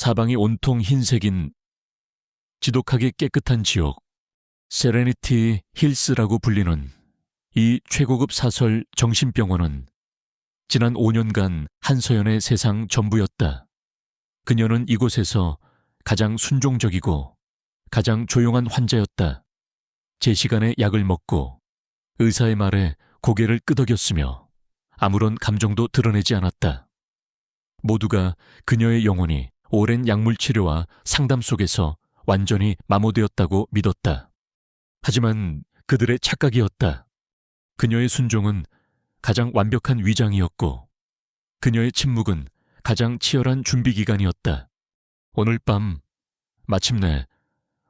사방이 온통 흰색인 지독하게 깨끗한 지역, 세레니티 힐스라고 불리는 이 최고급 사설 정신병원은 지난 5년간 한서연의 세상 전부였다. 그녀는 이곳에서 가장 순종적이고 가장 조용한 환자였다. 제 시간에 약을 먹고 의사의 말에 고개를 끄덕였으며 아무런 감정도 드러내지 않았다. 모두가 그녀의 영혼이 오랜 약물 치료와 상담 속에서 완전히 마모되었다고 믿었다. 하지만 그들의 착각이었다. 그녀의 순종은 가장 완벽한 위장이었고 그녀의 침묵은 가장 치열한 준비기간이었다. 오늘 밤 마침내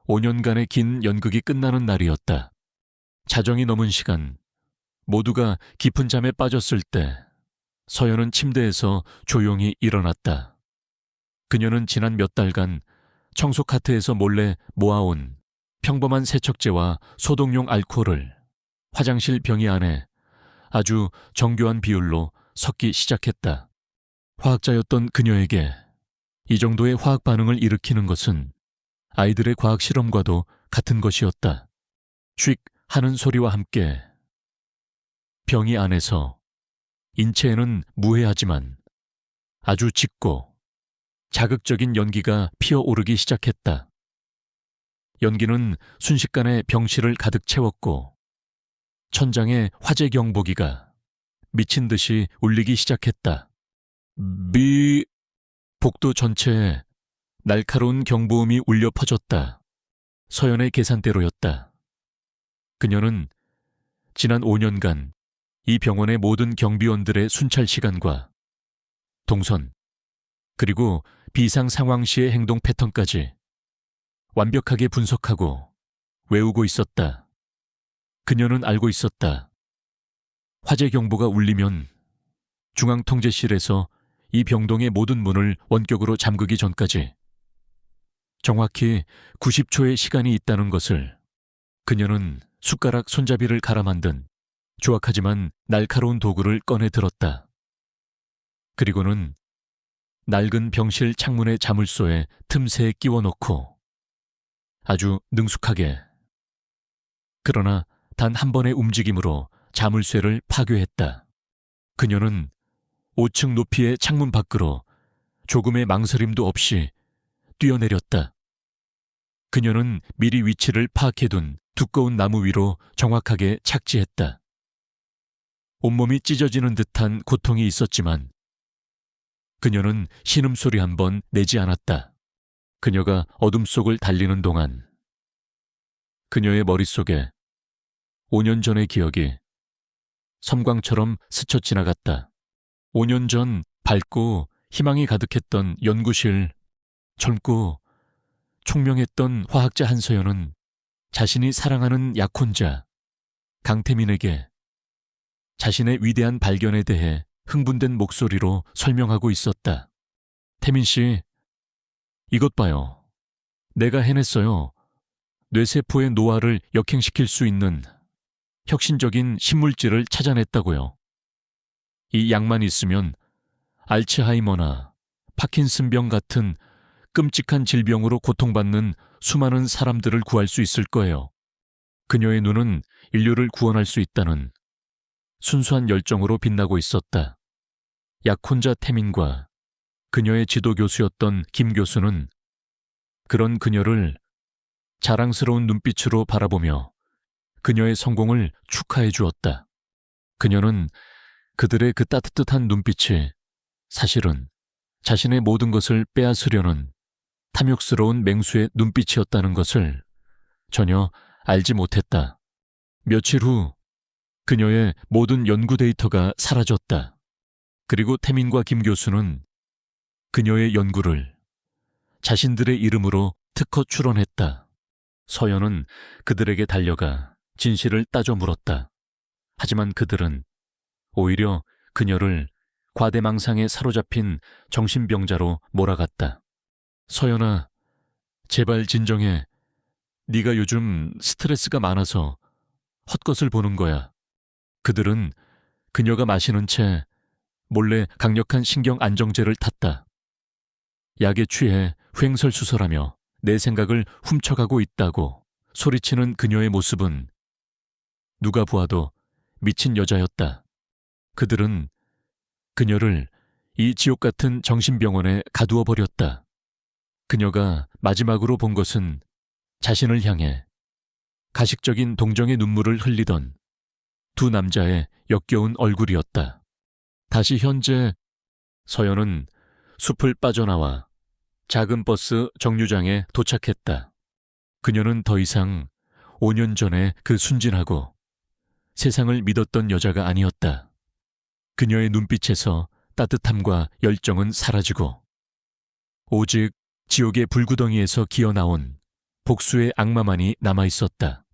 5년간의 긴 연극이 끝나는 날이었다. 자정이 넘은 시간, 모두가 깊은 잠에 빠졌을 때 서연은 침대에서 조용히 일어났다. 그녀는 지난 몇 달간 청소 카트에서 몰래 모아온 평범한 세척제와 소독용 알코올을 화장실 병이 안에 아주 정교한 비율로 섞기 시작했다. 화학자였던 그녀에게 이 정도의 화학 반응을 일으키는 것은 아이들의 과학 실험과도 같은 것이었다. 쉭 하는 소리와 함께 병이 안에서 인체에는 무해하지만 아주 짙고 자극적인 연기가 피어오르기 시작했다. 연기는 순식간에 병실을 가득 채웠고 천장에 화재 경보기가 미친 듯이 울리기 시작했다. 복도 전체에 날카로운 경보음이 울려 퍼졌다. 서연의 계산대로였다. 그녀는 지난 5년간 이 병원의 모든 경비원들의 순찰 시간과 동선, 그리고 비상 상황 시의 행동 패턴까지 완벽하게 분석하고 외우고 있었다. 그녀는 알고 있었다. 화재 경보가 울리면 중앙통제실에서 이 병동의 모든 문을 원격으로 잠그기 전까지 정확히 90초의 시간이 있다는 것을 그녀는 숟가락 손잡이를 갈아 만든 조악하지만 날카로운 도구를 꺼내 들었다. 그리고는 낡은 병실 창문의 자물쇠에 틈새에 끼워 넣고 아주 능숙하게, 그러나 단 한 번의 움직임으로 자물쇠를 파괴했다. 그녀는 5층 높이의 창문 밖으로 조금의 망설임도 없이 뛰어내렸다. 그녀는 미리 위치를 파악해둔 두꺼운 나무 위로 정확하게 착지했다. 온몸이 찢어지는 듯한 고통이 있었지만 그녀는 신음소리 한 번 내지 않았다. 그녀가 어둠 속을 달리는 동안 그녀의 머릿속에 5년 전의 기억이 섬광처럼 스쳐 지나갔다. 5년 전 밝고 희망이 가득했던 연구실, 젊고 총명했던 화학자 한서연은 자신이 사랑하는 약혼자 강태민에게 자신의 위대한 발견에 대해 흥분된 목소리로 설명하고 있었다. 태민 씨, 이것 봐요. 내가 해냈어요. 뇌세포의 노화를 역행시킬 수 있는 혁신적인 신물질을 찾아냈다고요. 이 약만 있으면 알츠하이머나 파킨슨병 같은 끔찍한 질병으로 고통받는 수많은 사람들을 구할 수 있을 거예요. 그녀의 눈은 인류를 구원할 수 있다는 순수한 열정으로 빛나고 있었다. 약혼자 태민과 그녀의 지도교수였던 김 교수는 그런 그녀를 자랑스러운 눈빛으로 바라보며 그녀의 성공을 축하해 주었다. 그녀는 그들의 그 따뜻한 눈빛이 사실은 자신의 모든 것을 빼앗으려는 탐욕스러운 맹수의 눈빛이었다는 것을 전혀 알지 못했다. 며칠 후 그녀의 모든 연구 데이터가 사라졌다. 그리고 태민과 김 교수는 그녀의 연구를 자신들의 이름으로 특허 출원했다. 서연은 그들에게 달려가 진실을 따져 물었다. 하지만 그들은 오히려 그녀를 과대망상에 사로잡힌 정신병자로 몰아갔다. 서연아, 제발 진정해. 네가 요즘 스트레스가 많아서 헛것을 보는 거야. 그들은 그녀가 마시는 채 몰래 강력한 신경 안정제를 탔다. 약에 취해 횡설수설하며 내 생각을 훔쳐가고 있다고 소리치는 그녀의 모습은 누가 보아도 미친 여자였다. 그들은 그녀를 이 지옥 같은 정신병원에 가두어 버렸다. 그녀가 마지막으로 본 것은 자신을 향해 가식적인 동정의 눈물을 흘리던 두 남자의 역겨운 얼굴이었다. 다시 현재 서연은 숲을 빠져나와 작은 버스 정류장에 도착했다. 그녀는 더 이상 5년 전에 그 순진하고 세상을 믿었던 여자가 아니었다. 그녀의 눈빛에서 따뜻함과 열정은 사라지고 오직 지옥의 불구덩이에서 기어나온 복수의 악마만이 남아있었다.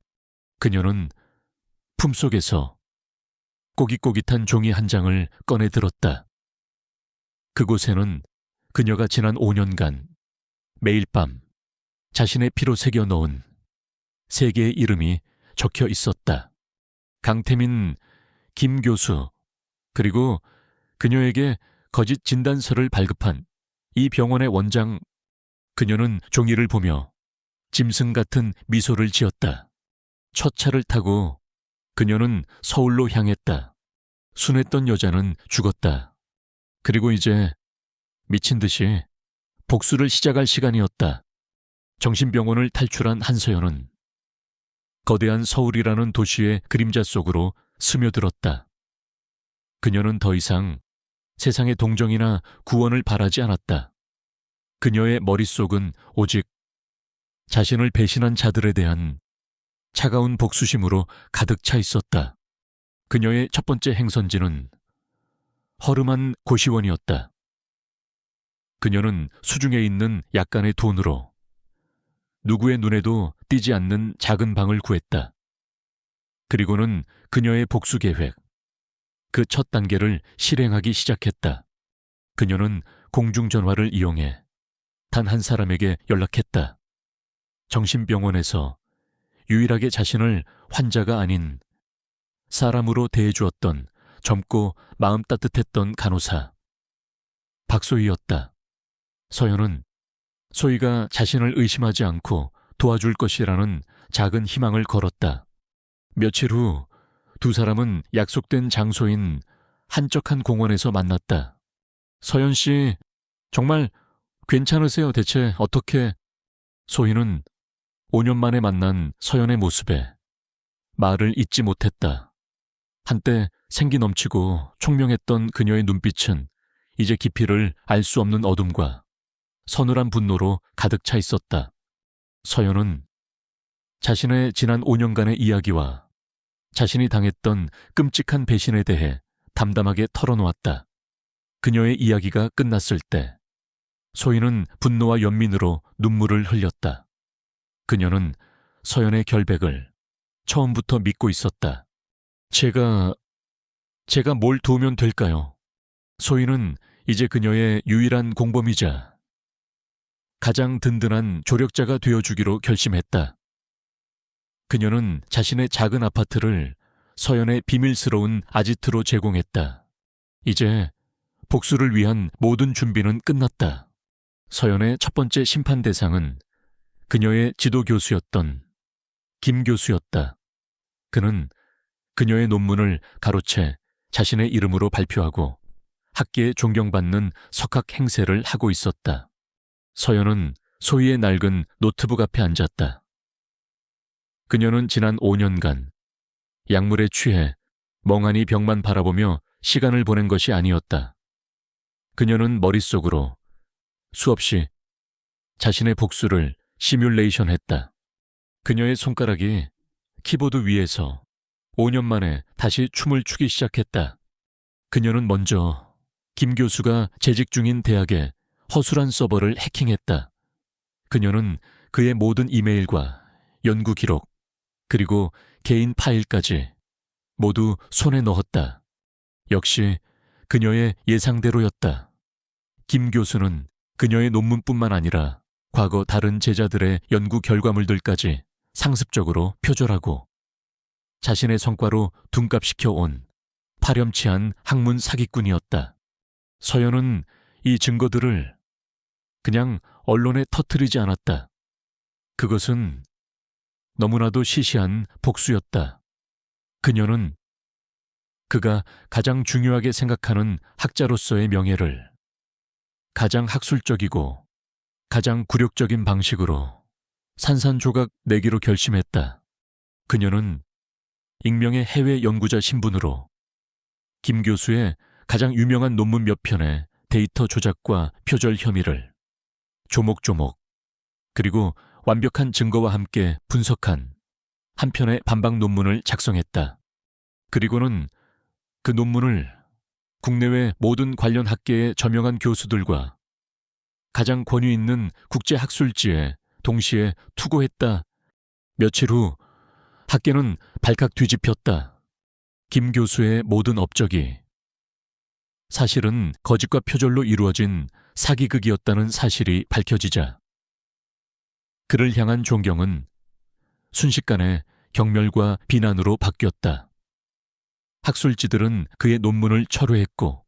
그녀는 품속에서 꼬깃꼬깃한 종이 한 장을 꺼내 들었다. 그곳에는 그녀가 지난 5년간 매일 밤 자신의 피로 새겨 넣은 세 개의 이름이 적혀 있었다. 강태민, 김 교수, 그리고 그녀에게 거짓 진단서를 발급한 이 병원의 원장. 그녀는 종이를 보며 짐승 같은 미소를 지었다. 첫 차를 타고 그녀는 서울로 향했다. 순했던 여자는 죽었다. 그리고 이제 미친 듯이 복수를 시작할 시간이었다. 정신병원을 탈출한 한서연은 거대한 서울이라는 도시의 그림자 속으로 스며들었다. 그녀는 더 이상 세상의 동정이나 구원을 바라지 않았다. 그녀의 머릿속은 오직 자신을 배신한 자들에 대한 차가운 복수심으로 가득 차 있었다. 그녀의 첫 번째 행선지는 허름한 고시원이었다. 그녀는 수중에 있는 약간의 돈으로 누구의 눈에도 띄지 않는 작은 방을 구했다. 그리고는 그녀의 복수 계획, 그 첫 단계를 실행하기 시작했다. 그녀는 공중전화를 이용해 단 한 사람에게 연락했다. 정신병원에서 유일하게 자신을 환자가 아닌 사람으로 대해주었던 젊고 마음 따뜻했던 간호사 박소희였다. 서연은 소희가 자신을 의심하지 않고 도와줄 것이라는 작은 희망을 걸었다. 며칠 후 두 사람은 약속된 장소인 한적한 공원에서 만났다. 서연 씨, 정말 괜찮으세요? 대체 어떻게? 소희는 5년 만에 만난 서연의 모습에 말을 잇지 못했다. 한때 생기 넘치고 총명했던 그녀의 눈빛은 이제 깊이를 알 수 없는 어둠과 서늘한 분노로 가득 차 있었다. 서연은 자신의 지난 5년간의 이야기와 자신이 당했던 끔찍한 배신에 대해 담담하게 털어놓았다. 그녀의 이야기가 끝났을 때 소희는 분노와 연민으로 눈물을 흘렸다. 그녀는 서연의 결백을 처음부터 믿고 있었다. 제가 뭘 도우면 될까요? 소희는 이제 그녀의 유일한 공범이자 가장 든든한 조력자가 되어주기로 결심했다. 그녀는 자신의 작은 아파트를 서연의 비밀스러운 아지트로 제공했다. 이제 복수를 위한 모든 준비는 끝났다. 서연의 첫 번째 심판 대상은 그녀의 지도 교수였던 김 교수였다. 그는 그녀의 논문을 가로채 자신의 이름으로 발표하고 학계에 존경받는 석학 행세를 하고 있었다. 서연은 소희의 낡은 노트북 앞에 앉았다. 그녀는 지난 5년간 약물에 취해 멍하니 벽만 바라보며 시간을 보낸 것이 아니었다. 그녀는 머릿속으로 수없이 자신의 복수를 시뮬레이션했다. 그녀의 손가락이 키보드 위에서 5년 만에 다시 춤을 추기 시작했다. 그녀는 먼저 김 교수가 재직 중인 대학의 허술한 서버를 해킹했다. 그녀는 그의 모든 이메일과 연구 기록, 그리고 개인 파일까지 모두 손에 넣었다. 역시 그녀의 예상대로였다. 김 교수는 그녀의 논문뿐만 아니라 과거 다른 제자들의 연구 결과물들까지 상습적으로 표절하고 자신의 성과로 둔갑시켜온 파렴치한 학문 사기꾼이었다. 서연은 이 증거들을 그냥 언론에 터뜨리지 않았다. 그것은 너무나도 시시한 복수였다. 그녀는 그가 가장 중요하게 생각하는 학자로서의 명예를 가장 학술적이고 가장 굴욕적인 방식으로 산산조각 내기로 결심했다. 그녀는 익명의 해외 연구자 신분으로 김 교수의 가장 유명한 논문 몇 편의 데이터 조작과 표절 혐의를 조목조목 그리고 완벽한 증거와 함께 분석한 한 편의 반박 논문을 작성했다. 그리고는 그 논문을 국내외 모든 관련 학계의 저명한 교수들과 가장 권위 있는 국제학술지에 동시에 투고했다. 며칠 후 학계는 발칵 뒤집혔다. 김 교수의 모든 업적이 사실은 거짓과 표절로 이루어진 사기극이었다는 사실이 밝혀지자 그를 향한 존경은 순식간에 경멸과 비난으로 바뀌었다. 학술지들은 그의 논문을 철회했고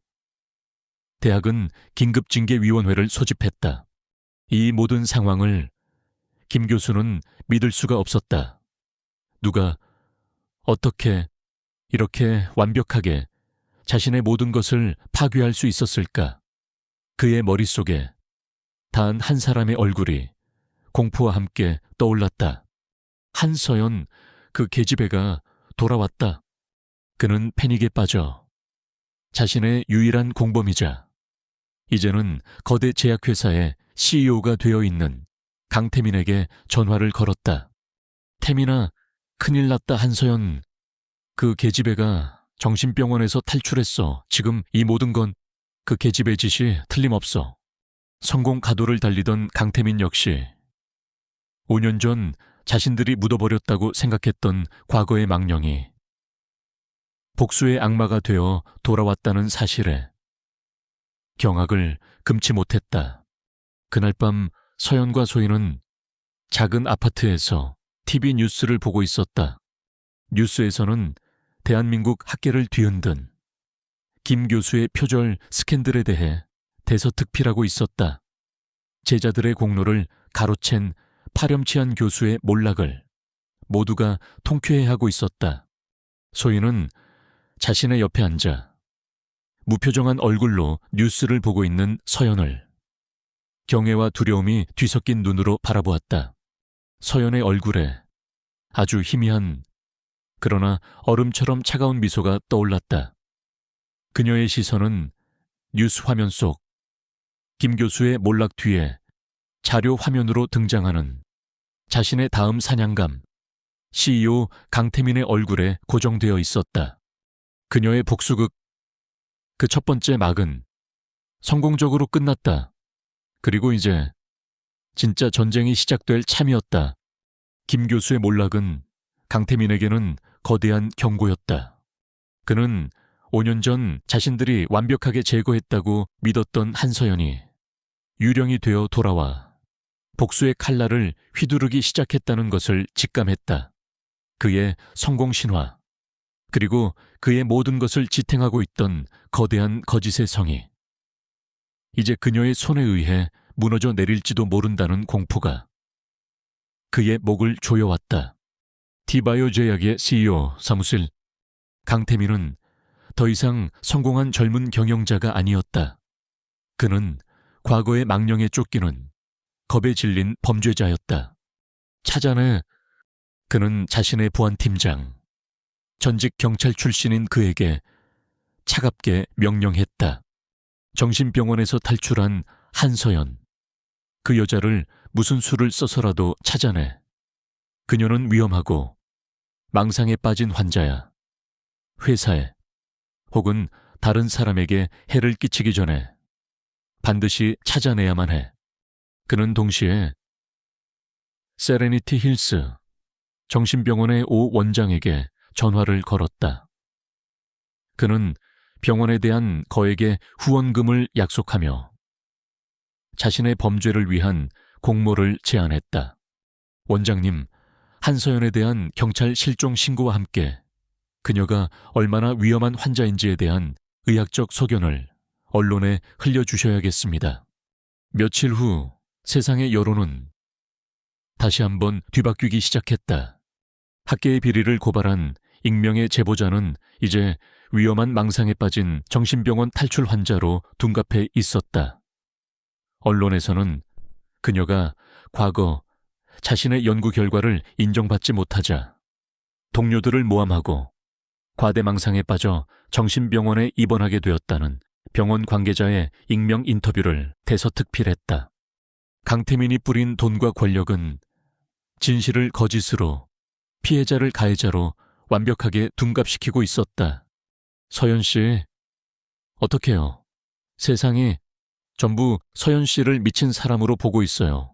대학은 긴급징계위원회를 소집했다. 이 모든 상황을 김 교수는 믿을 수가 없었다. 누가 어떻게 이렇게 완벽하게 자신의 모든 것을 파괴할 수 있었을까? 그의 머릿속에 단 한 사람의 얼굴이 공포와 함께 떠올랐다. 한서연, 그 계집애가 돌아왔다. 그는 패닉에 빠져 자신의 유일한 공범이자 이제는 거대 제약회사의 CEO가 되어 있는 강태민에게 전화를 걸었다. 태민아, 큰일 났다. 한서연, 그 계집애가 정신병원에서 탈출했어. 지금 이 모든 건 그 계집애 짓이 틀림없어. 성공 가도를 달리던 강태민 역시 5년 전 자신들이 묻어버렸다고 생각했던 과거의 망령이 복수의 악마가 되어 돌아왔다는 사실에 경악을 금치 못했다. 그날 밤 서연과 소희는 작은 아파트에서 TV 뉴스를 보고 있었다. 뉴스에서는 대한민국 학계를 뒤흔든 김 교수의 표절 스캔들에 대해 대서특필하고 있었다. 제자들의 공로를 가로챈 파렴치한 교수의 몰락을 모두가 통쾌해하고 있었다. 소희는 자신의 옆에 앉아 무표정한 얼굴로 뉴스를 보고 있는 서연을 경애와 두려움이 뒤섞인 눈으로 바라보았다. 서연의 얼굴에 아주 희미한 그러나 얼음처럼 차가운 미소가 떠올랐다. 그녀의 시선은 뉴스 화면 속 김 교수의 몰락 뒤에 자료 화면으로 등장하는 자신의 다음 사냥감 CEO 강태민의 얼굴에 고정되어 있었다. 그녀의 복수극, 그 첫 번째 막은 성공적으로 끝났다. 그리고 이제 진짜 전쟁이 시작될 참이었다. 김 교수의 몰락은 강태민에게는 거대한 경고였다. 그는 5년 전 자신들이 완벽하게 제거했다고 믿었던 한서연이 유령이 되어 돌아와 복수의 칼날을 휘두르기 시작했다는 것을 직감했다. 그의 성공 신화, 그리고 그의 모든 것을 지탱하고 있던 거대한 거짓의 성이 이제 그녀의 손에 의해 무너져 내릴지도 모른다는 공포가 그의 목을 조여왔다. 디바이오 제약의 CEO 사무실, 강태민은 더 이상 성공한 젊은 경영자가 아니었다. 그는 과거의 망령에 쫓기는 겁에 질린 범죄자였다. 찾아내. 그는 자신의 보안팀장, 전직 경찰 출신인 그에게 차갑게 명령했다. 정신병원에서 탈출한 한서연, 그 여자를 무슨 수를 써서라도 찾아내. 그녀는 위험하고 망상에 빠진 환자야. 회사에 혹은 다른 사람에게 해를 끼치기 전에 반드시 찾아내야만 해. 그는 동시에 세레니티 힐스 정신병원의 오 원장에게 전화를 걸었다. 그는 병원에 대한 거액의 후원금을 약속하며 자신의 범죄를 위한 공모를 제안했다. 원장님, 한서연에 대한 경찰 실종 신고와 함께 그녀가 얼마나 위험한 환자인지에 대한 의학적 소견을 언론에 흘려주셔야겠습니다. 며칠 후 세상의 여론은 다시 한번 뒤바뀌기 시작했다. 학계의 비리를 고발한 익명의 제보자는 이제 위험한 망상에 빠진 정신병원 탈출 환자로 둔갑해 있었다. 언론에서는 그녀가 과거 자신의 연구 결과를 인정받지 못하자 동료들을 모함하고 과대망상에 빠져 정신병원에 입원하게 되었다는 병원 관계자의 익명 인터뷰를 대서특필했다. 강태민이 뿌린 돈과 권력은 진실을 거짓으로, 피해자를 가해자로 완벽하게 둔갑시키고 있었다. 서연 씨, 어떡해요? 세상이 전부 서연 씨를 미친 사람으로 보고 있어요.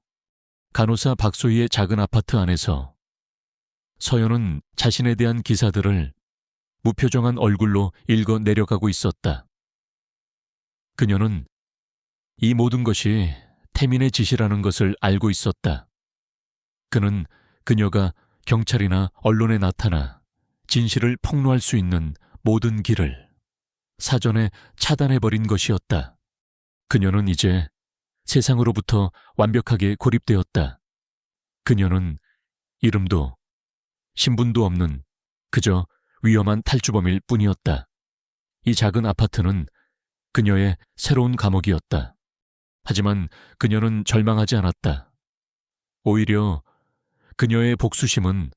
간호사 박소희의 작은 아파트 안에서 서연은 자신에 대한 기사들을 무표정한 얼굴로 읽어 내려가고 있었다. 그녀는 이 모든 것이 태민의 짓이라는 것을 알고 있었다. 그는 그녀가 경찰이나 언론에 나타나 진실을 폭로할 수 있는 모든 길을 사전에 차단해버린 것이었다. 그녀는 이제 세상으로부터 완벽하게 고립되었다. 그녀는 이름도 신분도 없는 그저 위험한 탈주범일 뿐이었다. 이 작은 아파트는 그녀의 새로운 감옥이었다. 하지만 그녀는 절망하지 않았다. 오히려 그녀의 복수심은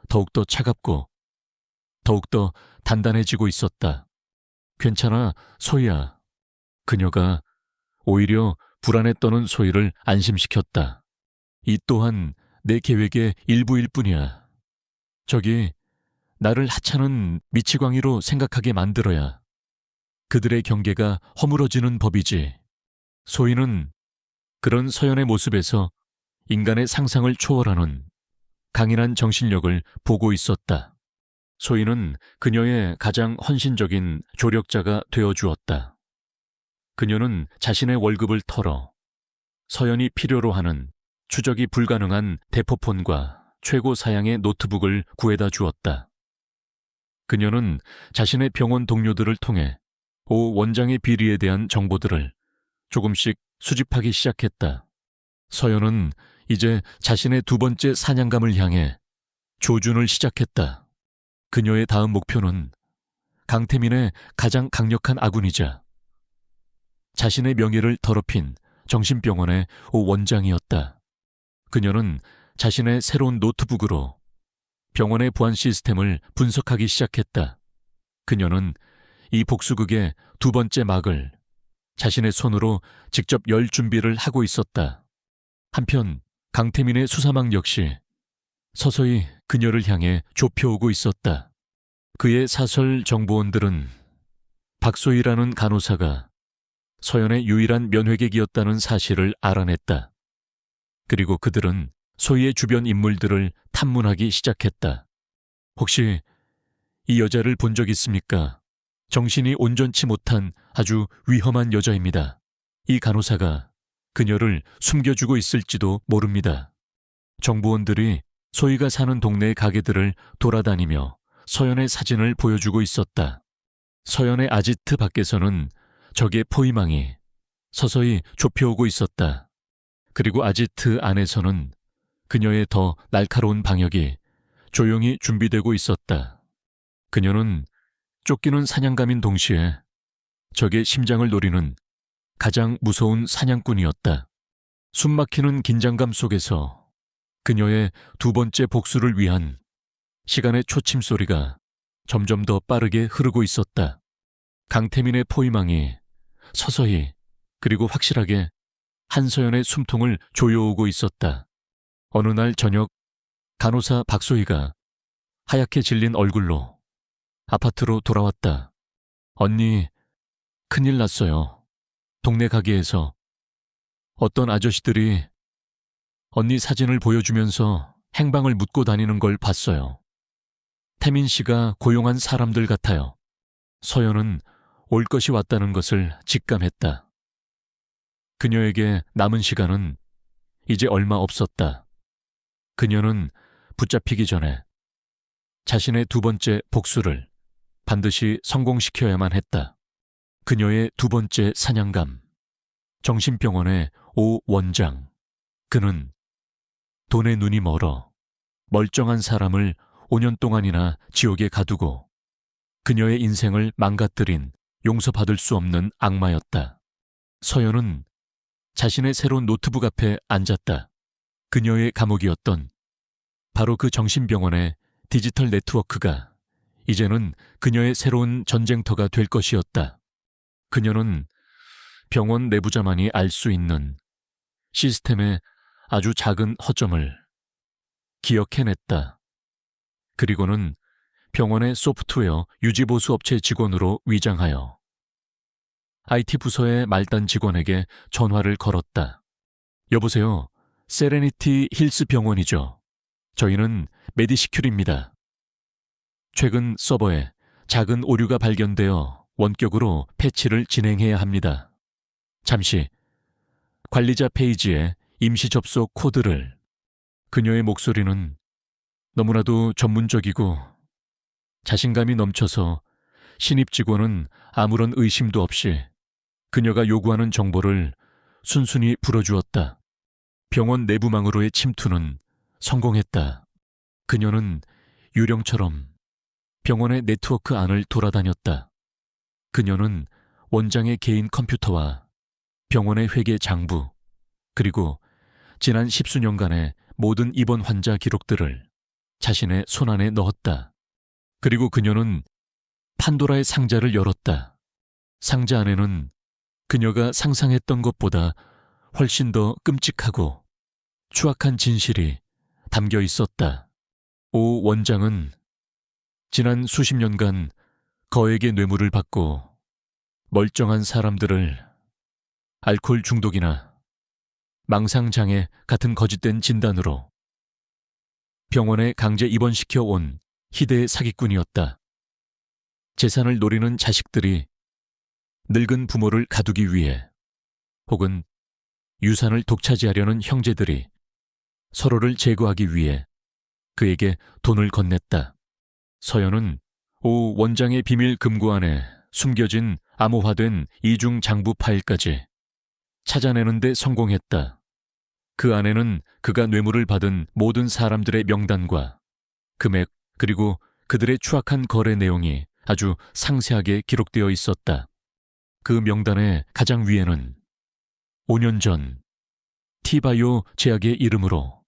더욱더 차갑고 더욱더 단단해지고 있었다. 괜찮아, 소희야. 그녀가 오히려 불안에 떠는 소희를 안심시켰다. 이 또한 내 계획의 일부일 뿐이야. 저기 나를 하찮은 미치광이로 생각하게 만들어야 그들의 경계가 허물어지는 법이지. 소희는 그런 서연의 모습에서 인간의 상상을 초월하는 강인한 정신력을 보고 있었다. 소희는 그녀의 가장 헌신적인 조력자가 되어주었다. 그녀는 자신의 월급을 털어 서연이 필요로 하는 추적이 불가능한 대포폰과 최고 사양의 노트북을 구해다 주었다. 그녀는 자신의 병원 동료들을 통해 오 원장의 비리에 대한 정보들을 조금씩 수집하기 시작했다. 서연은 이제 자신의 두 번째 사냥감을 향해 조준을 시작했다. 그녀의 다음 목표는 강태민의 가장 강력한 아군이자 자신의 명예를 더럽힌 정신병원의 오 원장이었다. 그녀는 자신의 새로운 노트북으로 병원의 보안 시스템을 분석하기 시작했다. 그녀는 이 복수극의 두 번째 막을 자신의 손으로 직접 열 준비를 하고 있었다. 한편 강태민의 수사망 역시 서서히 그녀를 향해 좁혀오고 있었다. 그의 사설 정보원들은 박소희라는 간호사가 서연의 유일한 면회객이었다는 사실을 알아냈다. 그리고 그들은 소희의 주변 인물들을 탐문하기 시작했다. 혹시 이 여자를 본 적 있습니까? 정신이 온전치 못한 아주 위험한 여자입니다. 이 간호사가 그녀를 숨겨주고 있을지도 모릅니다. 정보원들이 소희가 사는 동네의 가게들을 돌아다니며 서연의 사진을 보여주고 있었다. 서연의 아지트 밖에서는 적의 포위망이 서서히 좁혀오고 있었다. 그리고 아지트 안에서는 그녀의 더 날카로운 방역이 조용히 준비되고 있었다. 그녀는 쫓기는 사냥감인 동시에 적의 심장을 노리는 가장 무서운 사냥꾼이었다. 숨막히는 긴장감 속에서 그녀의 두 번째 복수를 위한 시간의 초침 소리가 점점 더 빠르게 흐르고 있었다. 강태민의 포위망이 서서히 그리고 확실하게 한서연의 숨통을 조여오고 있었다. 어느 날 저녁 간호사 박소희가 하얗게 질린 얼굴로 아파트로 돌아왔다. 언니, 큰일 났어요. 동네 가게에서 어떤 아저씨들이 언니 사진을 보여주면서 행방을 묻고 다니는 걸 봤어요. 태민 씨가 고용한 사람들 같아요. 서연은 올 것이 왔다는 것을 직감했다. 그녀에게 남은 시간은 이제 얼마 없었다. 그녀는 붙잡히기 전에 자신의 두 번째 복수를 반드시 성공시켜야만 했다. 그녀의 두 번째 사냥감. 정신병원의 오 원장. 그는 돈에 눈이 멀어 멀쩡한 사람을 5년 동안이나 지옥에 가두고 그녀의 인생을 망가뜨린 용서받을 수 없는 악마였다. 서연은 자신의 새로운 노트북 앞에 앉았다. 그녀의 감옥이었던 바로 그 정신병원의 디지털 네트워크가 이제는 그녀의 새로운 전쟁터가 될 것이었다. 그녀는 병원 내부자만이 알 수 있는 시스템의 아주 작은 허점을 기억해냈다. 그리고는 병원의 소프트웨어 유지보수 업체 직원으로 위장하여 IT 부서의 말단 직원에게 전화를 걸었다. 여보세요. 세레니티 힐스 병원이죠. 저희는 메디시큐리입니다. 최근 서버에 작은 오류가 발견되어 원격으로 패치를 진행해야 합니다. 잠시 관리자 페이지에 임시 접속 코드를. 그녀의 목소리는 너무나도 전문적이고 자신감이 넘쳐서 신입 직원은 아무런 의심도 없이 그녀가 요구하는 정보를 순순히 불어주었다. 병원 내부망으로의 침투는 성공했다. 그녀는 유령처럼 병원의 네트워크 안을 돌아다녔다. 그녀는 원장의 개인 컴퓨터와 병원의 회계 장부, 그리고 지난 10수년간의 모든 입원 환자 기록들을 자신의 손안에 넣었다. 그리고 그녀는 판도라의 상자를 열었다. 상자 안에는 그녀가 상상했던 것보다 훨씬 더 끔찍하고 추악한 진실이 담겨 있었다. 오 원장은 지난 수십 년간 거액의 뇌물을 받고 멀쩡한 사람들을 알코올 중독이나 망상장애 같은 거짓된 진단으로 병원에 강제 입원시켜 온 희대의 사기꾼이었다. 재산을 노리는 자식들이 늙은 부모를 가두기 위해, 혹은 유산을 독차지하려는 형제들이 서로를 제거하기 위해 그에게 돈을 건넸다. 서연은 오 원장의 비밀 금고 안에 숨겨진 암호화된 이중 장부 파일까지 찾아내는 데 성공했다. 그 안에는 그가 뇌물을 받은 모든 사람들의 명단과 금액, 그리고 그들의 추악한 거래 내용이 아주 상세하게 기록되어 있었다. 그 명단의 가장 위에는 5년 전 티바이오 제약의 이름으로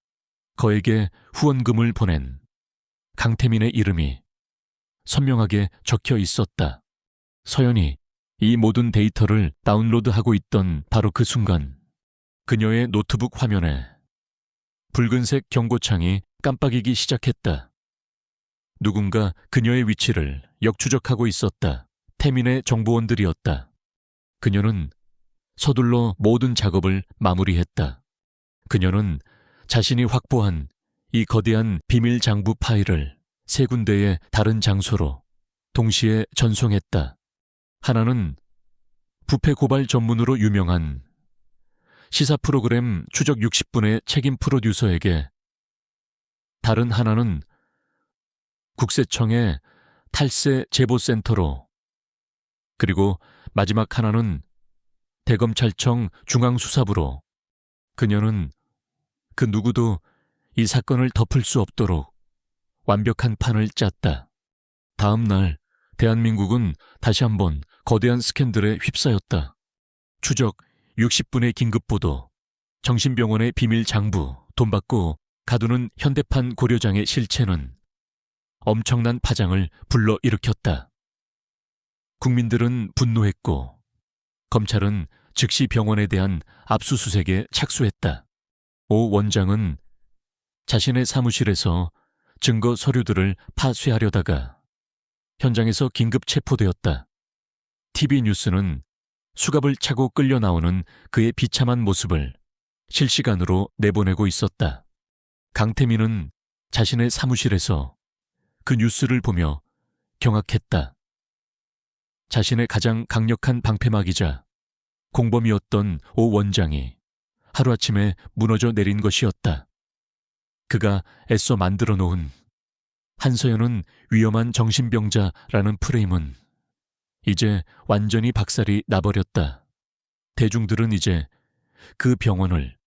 거액의 후원금을 보낸 강태민의 이름이 선명하게 적혀 있었다. 서연이 이 모든 데이터를 다운로드하고 있던 바로 그 순간 그녀의 노트북 화면에 붉은색 경고창이 깜빡이기 시작했다. 누군가 그녀의 위치를 역추적하고 있었다. 태민의 정보원들이었다. 그녀는 서둘러 모든 작업을 마무리했다. 그녀는 자신이 확보한 이 거대한 비밀 장부 파일을 3군데의 다른 장소로 동시에 전송했다. 하나는 부패 고발 전문으로 유명한 시사 프로그램 추적 60분의 책임 프로듀서에게, 다른 하나는 국세청의 탈세 제보센터로, 그리고 마지막 하나는 대검찰청 중앙수사부로. 그녀는 그 누구도 이 사건을 덮을 수 없도록 완벽한 판을 짰다. 다음 날 대한민국은 다시 한번 거대한 스캔들에 휩싸였다. 추적 60분의 긴급보도, 정신병원의 비밀 장부, 돈 받고 가두는 현대판 고려장의 실체는 엄청난 파장을 불러일으켰다. 국민들은 분노했고 검찰은 즉시 병원에 대한 압수수색에 착수했다. 오 원장은 자신의 사무실에서 증거 서류들을 파쇄하려다가 현장에서 긴급 체포되었다. TV뉴스는 수갑을 차고 끌려 나오는 그의 비참한 모습을 실시간으로 내보내고 있었다. 강태민은 자신의 사무실에서 그 뉴스를 보며 경악했다. 자신의 가장 강력한 방패막이자 공범이었던 오 원장이 하루아침에 무너져 내린 것이었다. 그가 애써 만들어 놓은 한서연은 위험한 정신병자라는 프레임은 이제 완전히 박살이 나버렸다. 대중들은 이제 그 병원을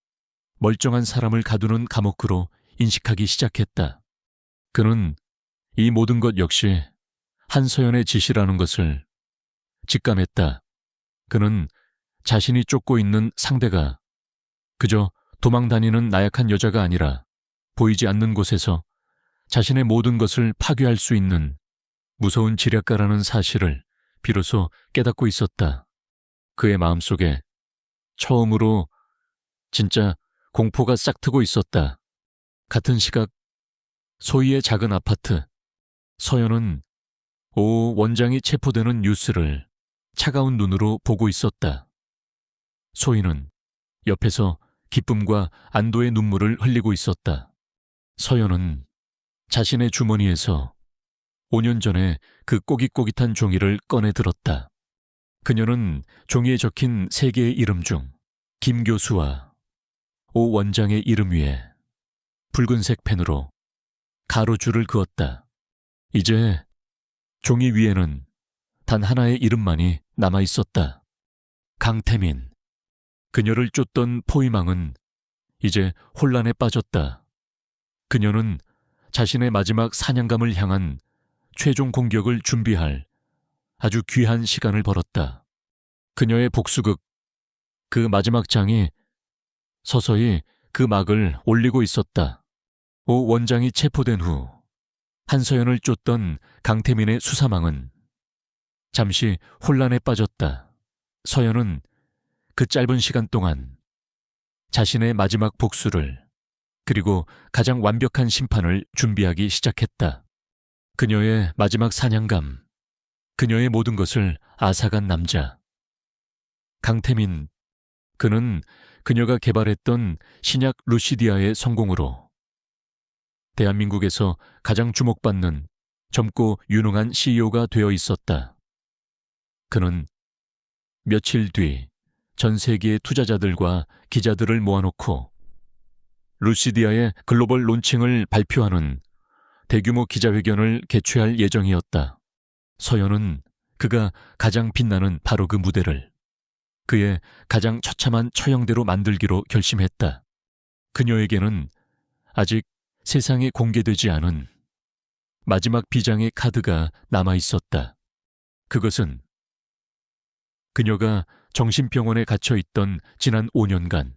멀쩡한 사람을 가두는 감옥으로 인식하기 시작했다. 그는 이 모든 것 역시 한서연의 짓이라는 것을 직감했다. 그는 자신이 쫓고 있는 상대가 그저 도망다니는 나약한 여자가 아니라 보이지 않는 곳에서 자신의 모든 것을 파괴할 수 있는 무서운 지략가라는 사실을 비로소 깨닫고 있었다. 그의 마음속에 처음으로 진짜 공포가 싹트고 있었다. 같은 시각 소희의 작은 아파트. 서연은 오 원장이 체포되는 뉴스를 차가운 눈으로 보고 있었다. 소희는 옆에서 기쁨과 안도의 눈물을 흘리고 있었다. 서연은 자신의 주머니에서 5년 전에 그 꼬깃꼬깃한 종이를 꺼내 들었다. 그녀는 종이에 적힌 3개의 이름 중 김 교수와 오 원장의 이름 위에 붉은색 펜으로 가로줄을 그었다. 이제 종이 위에는 단 하나의 이름만이 남아 있었다. 강태민. 그녀를 쫓던 포위망은 이제 혼란에 빠졌다. 그녀는 자신의 마지막 사냥감을 향한 최종 공격을 준비할 아주 귀한 시간을 벌었다. 그녀의 복수극, 그 마지막 장이 서서히 그 막을 올리고 있었다. 오 원장이 체포된 후 한서연을 쫓던 강태민의 수사망은 잠시 혼란에 빠졌다. 서연은 그 짧은 시간 동안 자신의 마지막 복수를 그리고 가장 완벽한 심판을 준비하기 시작했다. 그녀의 마지막 사냥감, 그녀의 모든 것을 앗아간 남자. 강태민, 그는 그녀가 개발했던 신약 루시디아의 성공으로 대한민국에서 가장 주목받는 젊고 유능한 CEO가 되어 있었다. 그는 며칠 뒤 전 세계의 투자자들과 기자들을 모아놓고 루시디아의 글로벌 론칭을 발표하는 대규모 기자회견을 개최할 예정이었다. 서연은 그가 가장 빛나는 바로 그 무대를 그의 가장 처참한 처형대로 만들기로 결심했다. 그녀에게는 아직 세상에 공개되지 않은 마지막 비장의 카드가 남아 있었다. 그것은 그녀가 정신병원에 갇혀 있던 지난 5년간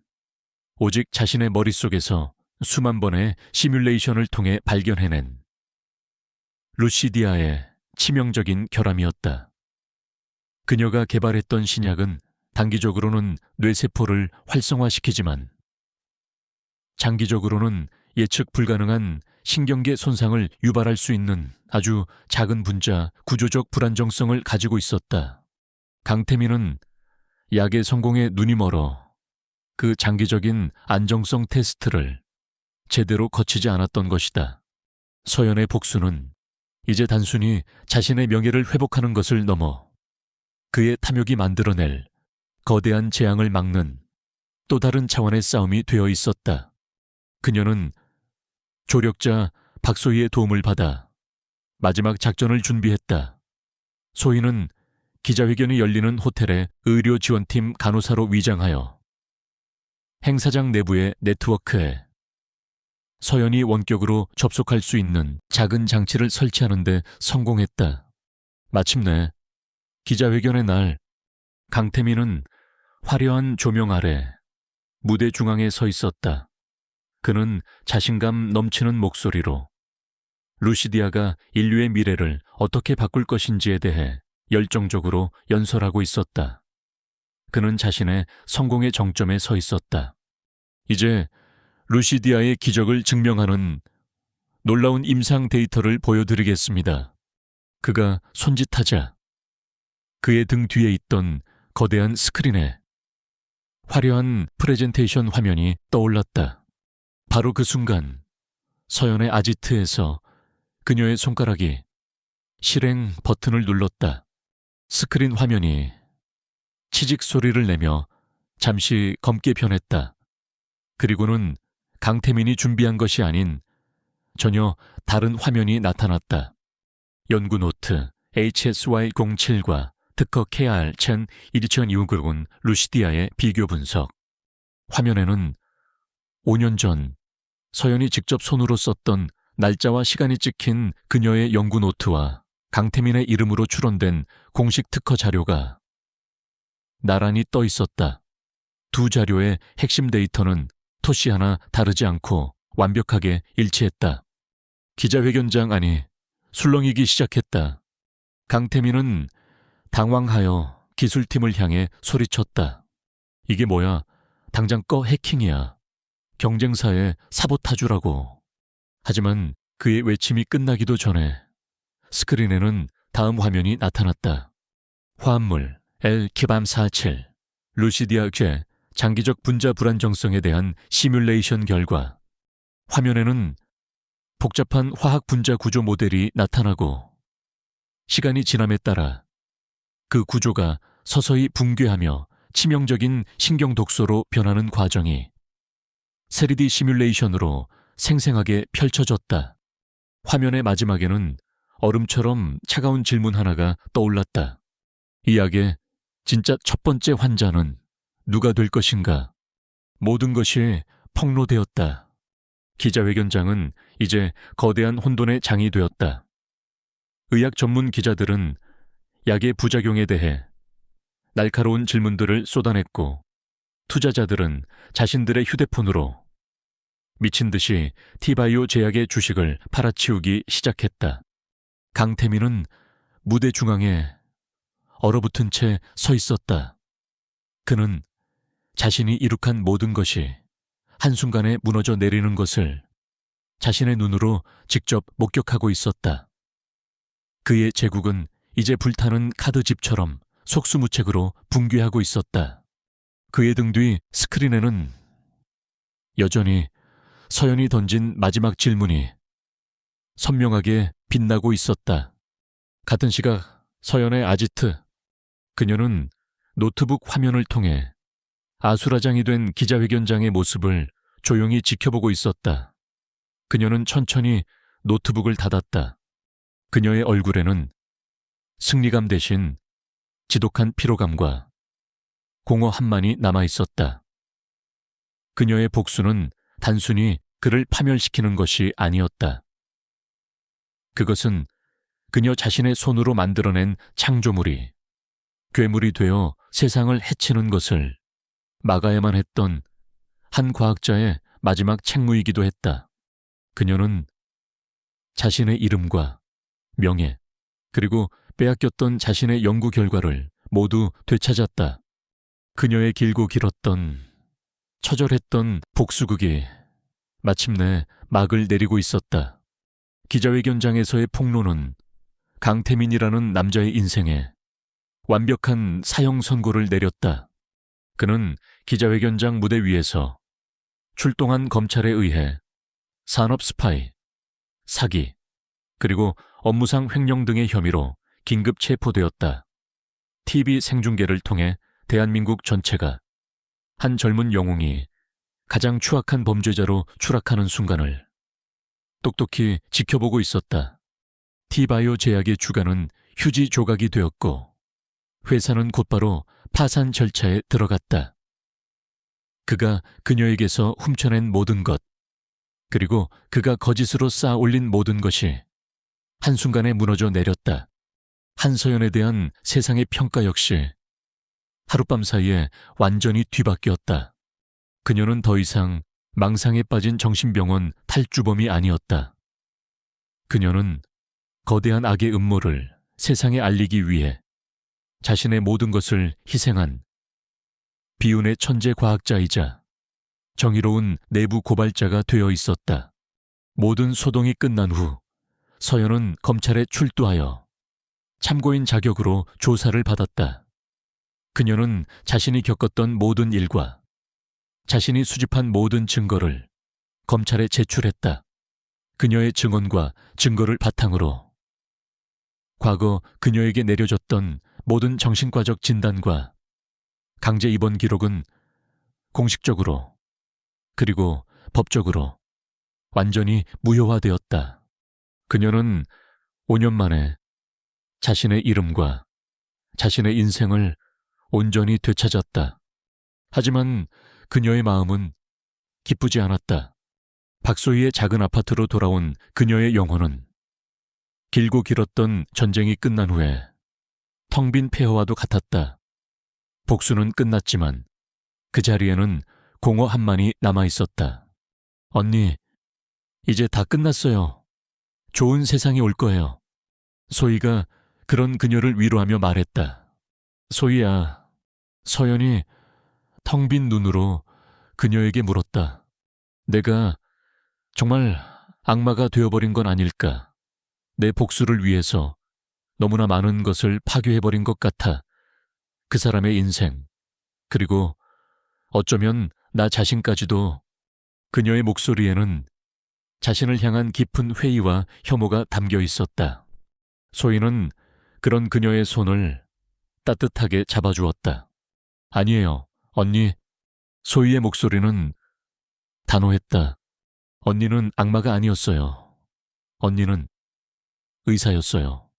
오직 자신의 머릿속에서 수만 번의 시뮬레이션을 통해 발견해낸 루시디아의 치명적인 결함이었다. 그녀가 개발했던 신약은 단기적으로는 뇌세포를 활성화시키지만 장기적으로는 예측 불가능한 신경계 손상을 유발할 수 있는 아주 작은 분자 구조적 불안정성을 가지고 있었다. 강태민은 약의 성공에 눈이 멀어 그 장기적인 안정성 테스트를 제대로 거치지 않았던 것이다. 서연의 복수는 이제 단순히 자신의 명예를 회복하는 것을 넘어 그의 탐욕이 만들어낼 거대한 재앙을 막는 또 다른 차원의 싸움이 되어 있었다. 그녀는 조력자 박소희의 도움을 받아 마지막 작전을 준비했다. 소희는 기자회견이 열리는 호텔의 의료지원팀 간호사로 위장하여 행사장 내부의 네트워크에 서연이 원격으로 접속할 수 있는 작은 장치를 설치하는 데 성공했다. 마침내 기자회견의 날 강태민은 화려한 조명 아래 무대 중앙에 서 있었다. 그는 자신감 넘치는 목소리로 루시디아가 인류의 미래를 어떻게 바꿀 것인지에 대해 열정적으로 연설하고 있었다. 그는 자신의 성공의 정점에 서 있었다. 이제 루시디아의 기적을 증명하는 놀라운 임상 데이터를 보여드리겠습니다. 그가 손짓하자 그의 등 뒤에 있던 거대한 스크린에 화려한 프레젠테이션 화면이 떠올랐다. 바로 그 순간 서연의 아지트에서 그녀의 손가락이 실행 버튼을 눌렀다. 스크린 화면이 치직 소리를 내며 잠시 검게 변했다. 그리고는 강태민이 준비한 것이 아닌 전혀 다른 화면이 나타났다. 연구 노트 HSY07과 특허 KR 첸 2025군 루시디아의 비교 분석. 화면에는 5년 전 서연이 직접 손으로 썼던 날짜와 시간이 찍힌 그녀의 연구 노트와 강태민의 이름으로 추론된 공식 특허 자료가 나란히 떠 있었다. 두 자료의 핵심 데이터는 토시 하나 다르지 않고 완벽하게 일치했다. 기자회견장 안이 술렁이기 시작했다. 강태민은 당황하여 기술팀을 향해 소리쳤다. 이게 뭐야? 당장 꺼. 해킹이야. 경쟁사의 사보타주라고. 하지만 그의 외침이 끝나기도 전에 스크린에는 다음 화면이 나타났다. 화합물 L-기밤47 루시디아 궤 장기적 분자 불안정성에 대한 시뮬레이션 결과. 화면에는 복잡한 화학 분자 구조 모델이 나타나고 시간이 지남에 따라 그 구조가 서서히 붕괴하며 치명적인 신경 독소로 변하는 과정이 3D 시뮬레이션으로 생생하게 펼쳐졌다. 화면의 마지막에는 얼음처럼 차가운 질문 하나가 떠올랐다. 이 약의 진짜 첫 번째 환자는 누가 될 것인가? 모든 것이 폭로되었다. 기자회견장은 이제 거대한 혼돈의 장이 되었다. 의학 전문 기자들은 약의 부작용에 대해 날카로운 질문들을 쏟아냈고, 투자자들은 자신들의 휴대폰으로 미친 듯이 티바이오 제약의 주식을 팔아치우기 시작했다. 강태민은 무대 중앙에 얼어붙은 채 서 있었다. 그는 자신이 이룩한 모든 것이 한순간에 무너져 내리는 것을 자신의 눈으로 직접 목격하고 있었다. 그의 제국은 이제 불타는 카드집처럼 속수무책으로 붕괴하고 있었다. 그의 등 뒤 스크린에는 여전히 서연이 던진 마지막 질문이 선명하게 빛나고 있었다. 같은 시각 서연의 아지트. 그녀는 노트북 화면을 통해 아수라장이 된 기자회견장의 모습을 조용히 지켜보고 있었다. 그녀는 천천히 노트북을 닫았다. 그녀의 얼굴에는 승리감 대신 지독한 피로감과 공허 한만이 남아있었다. 그녀의 복수는 단순히 그를 파멸시키는 것이 아니었다. 그것은 그녀 자신의 손으로 만들어낸 창조물이 괴물이 되어 세상을 해치는 것을 막아야만 했던 한 과학자의 마지막 책무이기도 했다. 그녀는 자신의 이름과 명예, 그리고 빼앗겼던 자신의 연구 결과를 모두 되찾았다. 그녀의 길고 길었던, 처절했던 복수극이 마침내 막을 내리고 있었다. 기자회견장에서의 폭로는 강태민이라는 남자의 인생에 완벽한 사형 선고를 내렸다. 그는 기자회견장 무대 위에서 출동한 검찰에 의해 산업 스파이, 사기, 그리고 업무상 횡령 등의 혐의로 긴급 체포되었다. TV 생중계를 통해 대한민국 전체가 한 젊은 영웅이 가장 추악한 범죄자로 추락하는 순간을 똑똑히 지켜보고 있었다. 티바이오 제약의 주가는 휴지 조각이 되었고 회사는 곧바로 파산 절차에 들어갔다. 그가 그녀에게서 훔쳐낸 모든 것, 그리고 그가 거짓으로 쌓아 올린 모든 것이 한순간에 무너져 내렸다. 한서연에 대한 세상의 평가 역시 하룻밤 사이에 완전히 뒤바뀌었다. 그녀는 더 이상 망상에 빠진 정신병원 탈주범이 아니었다. 그녀는 거대한 악의 음모를 세상에 알리기 위해 자신의 모든 것을 희생한 비운의 천재 과학자이자 정의로운 내부 고발자가 되어 있었다. 모든 소동이 끝난 후 서연은 검찰에 출두하여 참고인 자격으로 조사를 받았다. 그녀는 자신이 겪었던 모든 일과 자신이 수집한 모든 증거를 검찰에 제출했다. 그녀의 증언과 증거를 바탕으로 과거 그녀에게 내려졌던 모든 정신과적 진단과 강제 입원 기록은 공식적으로 그리고 법적으로 완전히 무효화되었다. 그녀는 5년 만에 자신의 이름과 자신의 인생을 온전히 되찾았다. 하지만 그녀의 마음은 기쁘지 않았다. 박소희의 작은 아파트로 돌아온 그녀의 영혼은 길고 길었던 전쟁이 끝난 후에 텅 빈 폐허와도 같았다. 복수는 끝났지만 그 자리에는 공허 한만이 남아있었다. 언니, 이제 다 끝났어요. 좋은 세상이 올 거예요. 소희가 그런 그녀를 위로하며 말했다. 소희야, 서연이 텅 빈 눈으로 그녀에게 물었다. 내가 정말 악마가 되어버린 건 아닐까? 내 복수를 위해서 너무나 많은 것을 파괴해버린 것 같아. 그 사람의 인생, 그리고 어쩌면 나 자신까지도. 그녀의 목소리에는 자신을 향한 깊은 회의와 혐오가 담겨 있었다. 소희는 그런 그녀의 손을 따뜻하게 잡아주었다. 아니에요, 언니. 소희의 목소리는 단호했다. 언니는 악마가 아니었어요. 언니는 의사였어요.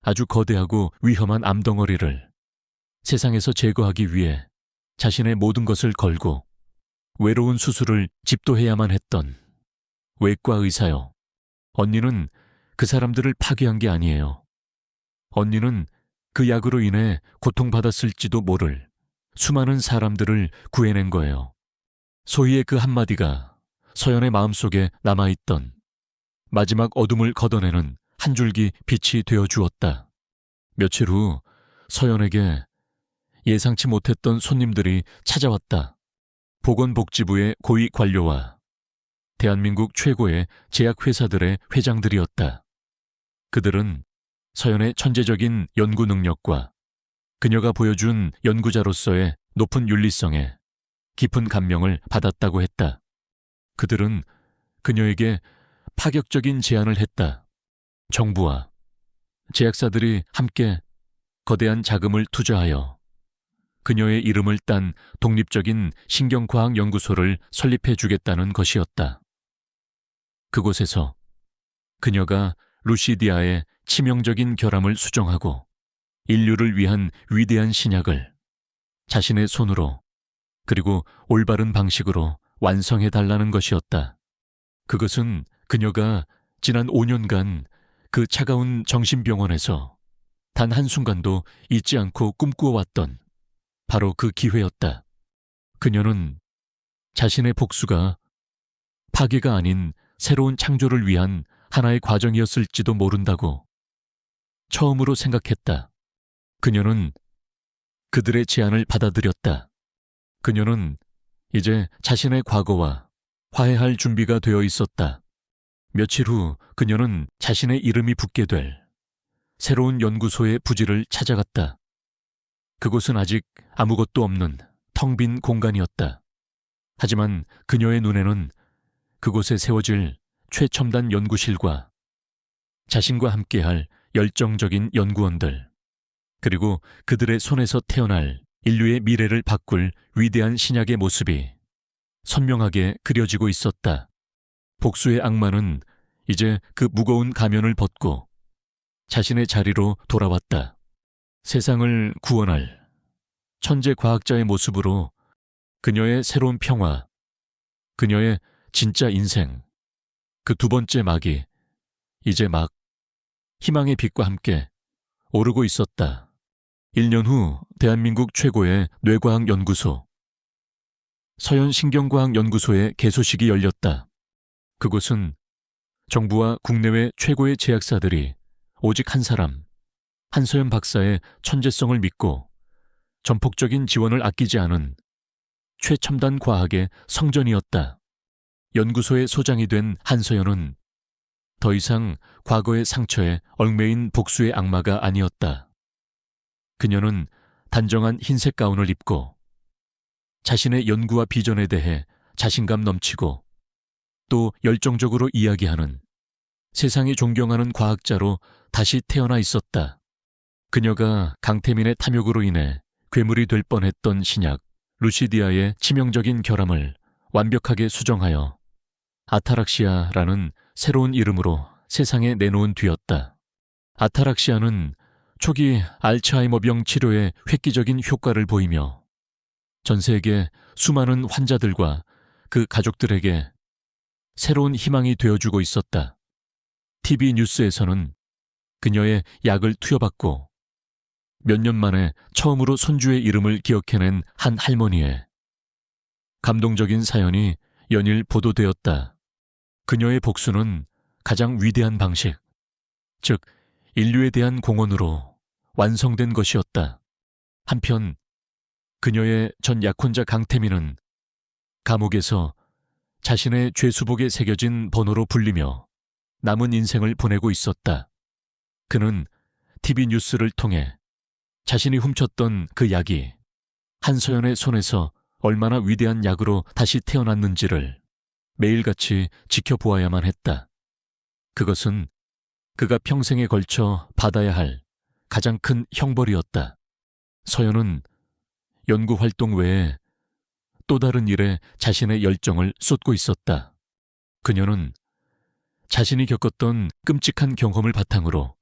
아주 거대하고 위험한 암덩어리를 세상에서 제거하기 위해 자신의 모든 것을 걸고 외로운 수술을 집도해야만 했던 외과 의사요. 언니는 그 사람들을 파괴한 게 아니에요. 언니는 그 약으로 인해 고통받았을지도 모를 수많은 사람들을 구해낸 거예요. 소희의 그 한마디가 서연의 마음속에 남아있던 마지막 어둠을 걷어내는 한 줄기 빛이 되어주었다. 며칠 후 서연에게 예상치 못했던 손님들이 찾아왔다. 보건복지부의 고위 관료와 대한민국 최고의 제약회사들의 회장들이었다. 그들은 서연의 천재적인 연구 능력과 그녀가 보여준 연구자로서의 높은 윤리성에 깊은 감명을 받았다고 했다. 그들은 그녀에게 파격적인 제안을 했다. 정부와 제약사들이 함께 거대한 자금을 투자하여 그녀의 이름을 딴 독립적인 신경과학연구소를 설립해 주겠다는 것이었다. 그곳에서 그녀가 루시디아의 치명적인 결함을 수정하고 인류를 위한 위대한 신약을 자신의 손으로 그리고 올바른 방식으로 완성해달라는 것이었다. 그것은 그녀가 지난 5년간 그 차가운 정신병원에서 단 한순간도 잊지 않고 꿈꾸어왔던 바로 그 기회였다. 그녀는 자신의 복수가 파괴가 아닌 새로운 창조를 위한 하나의 과정이었을지도 모른다고 처음으로 생각했다. 그녀는 그들의 제안을 받아들였다. 그녀는 이제 자신의 과거와 화해할 준비가 되어 있었다. 며칠 후 그녀는 자신의 이름이 붙게 될 새로운 연구소의 부지를 찾아갔다. 그곳은 아직 아무것도 없는 텅 빈 공간이었다. 하지만 그녀의 눈에는 그곳에 세워질 최첨단 연구실과 자신과 함께할 열정적인 연구원들, 그리고 그들의 손에서 태어날 인류의 미래를 바꿀 위대한 신약의 모습이 선명하게 그려지고 있었다. 복수의 악마는 이제 그 무거운 가면을 벗고 자신의 자리로 돌아왔다. 세상을 구원할 천재 과학자의 모습으로 그녀의 새로운 평화, 그녀의 진짜 인생, 그 두 번째 막이 이제 막 희망의 빛과 함께 오르고 있었다. 1년 후 대한민국 최고의 뇌과학연구소, 서현신경과학연구소의 개소식이 열렸다. 그곳은 정부와 국내외 최고의 제약사들이 오직 한 사람, 한서연 박사의 천재성을 믿고 전폭적인 지원을 아끼지 않은 최첨단 과학의 성전이었다. 연구소의 소장이 된 한서연은 더 이상 과거의 상처에 얽매인 복수의 악마가 아니었다. 그녀는 단정한 흰색 가운을 입고 자신의 연구와 비전에 대해 자신감 넘치고 또 열정적으로 이야기하는 세상이 존경하는 과학자로 다시 태어나 있었다. 그녀가 강태민의 탐욕으로 인해 괴물이 될 뻔했던 신약 루시디아의 치명적인 결함을 완벽하게 수정하여 아타락시아라는 새로운 이름으로 세상에 내놓은 뒤였다. 아타락시아는 초기 알츠하이머병 치료에 획기적인 효과를 보이며 전 세계 수많은 환자들과 그 가족들에게 새로운 희망이 되어주고 있었다. TV 뉴스에서는 그녀의 약을 투여받고 몇 년 만에 처음으로 손주의 이름을 기억해낸 한 할머니의 감동적인 사연이 연일 보도되었다. 그녀의 복수는 가장 위대한 방식, 즉 인류에 대한 공헌으로 완성된 것이었다. 한편 그녀의 전 약혼자 강태민은 감옥에서 자신의 죄수복에 새겨진 번호로 불리며 남은 인생을 보내고 있었다. 그는 TV 뉴스를 통해 자신이 훔쳤던 그 약이 한서연의 손에서 얼마나 위대한 약으로 다시 태어났는지를 매일같이 지켜보아야만 했다. 그것은 그가 평생에 걸쳐 받아야 할 가장 큰 형벌이었다. 서연은 연구 활동 외에 또 다른 일에 자신의 열정을 쏟고 있었다. 그녀는 자신이 겪었던 끔찍한 경험을 바탕으로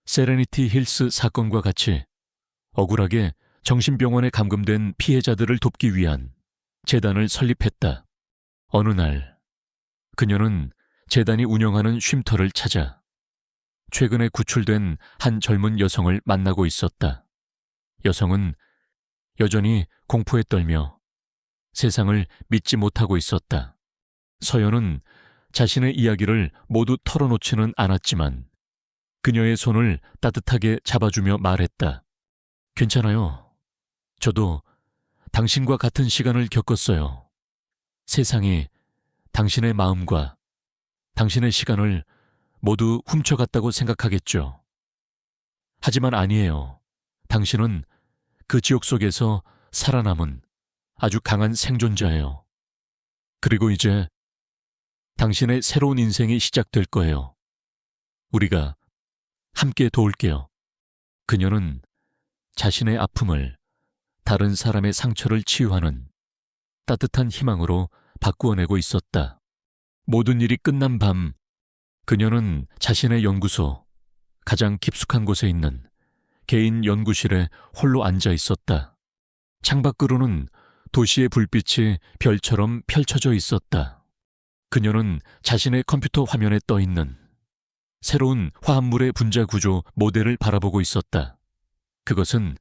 세레니티 힐스 사건과 같이 억울하게 정신병원에 감금된 피해자들을 돕기 위한 재단을 설립했다. 어느 날 그녀는 재단이 운영하는 쉼터를 찾아 최근에 구출된 한 젊은 여성을 만나고 있었다. 여성은 여전히 공포에 떨며 세상을 믿지 못하고 있었다. 서연은 자신의 이야기를 모두 털어놓지는 않았지만 그녀의 손을 따뜻하게 잡아주며 말했다. 괜찮아요. 저도 당신과 같은 시간을 겪었어요. 세상이 당신의 마음과 당신의 시간을 모두 훔쳐갔다고 생각하겠죠. 하지만 아니에요. 당신은 그 지옥 속에서 살아남은 아주 강한 생존자예요. 그리고 이제 당신의 새로운 인생이 시작될 거예요. 우리가 함께 도울게요. 그녀는 자신의 아픔을 다른 사람의 상처를 치유하는 따뜻한 희망으로 바꾸어내고 있었다. 모든 일이 끝난 밤, 그녀는 자신의 연구소, 가장 깊숙한 곳에 있는 개인 연구실에 홀로 앉아 있었다. 창밖으로는 도시의 불빛이 별처럼 펼쳐져 있었다. 그녀는 자신의 컴퓨터 화면에 떠 있는 새로운 화합물의 분자 구조 모델을 바라보고 있었다. 그것은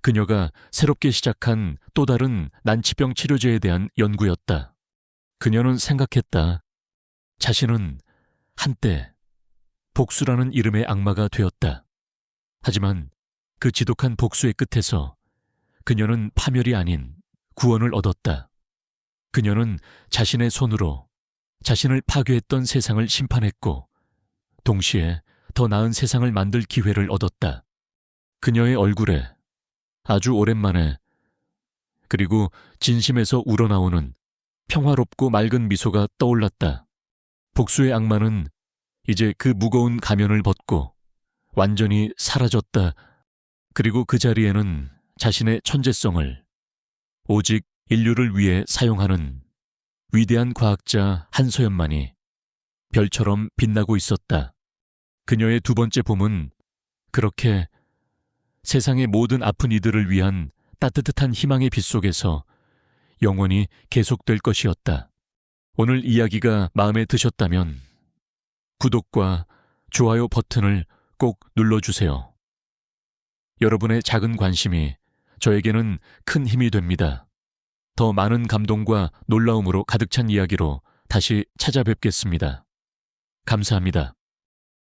그녀가 새롭게 시작한 또 다른 난치병 치료제에 대한 연구였다. 그녀는 생각했다. 자신은 한때 복수라는 이름의 악마가 되었다. 하지만 그 지독한 복수의 끝에서 그녀는 파멸이 아닌 구원을 얻었다. 그녀는 자신의 손으로 자신을 파괴했던 세상을 심판했고 동시에 더 나은 세상을 만들 기회를 얻었다. 그녀의 얼굴에 아주 오랜만에 그리고 진심에서 우러나오는 평화롭고 맑은 미소가 떠올랐다. 복수의 악마는 이제 그 무거운 가면을 벗고 완전히 사라졌다. 그리고 그 자리에는 자신의 천재성을 오직 인류를 위해 사용하는 위대한 과학자 한서연만이 별처럼 빛나고 있었다. 그녀의 두 번째 봄은 그렇게 세상의 모든 아픈 이들을 위한 따뜻한 희망의 빛 속에서 영원히 계속될 것이었다. 오늘 이야기가 마음에 드셨다면 구독과 좋아요 버튼을 꼭 눌러주세요. 여러분의 작은 관심이 저에게는 큰 힘이 됩니다. 더 많은 감동과 놀라움으로 가득 찬 이야기로 다시 찾아뵙겠습니다. 감사합니다.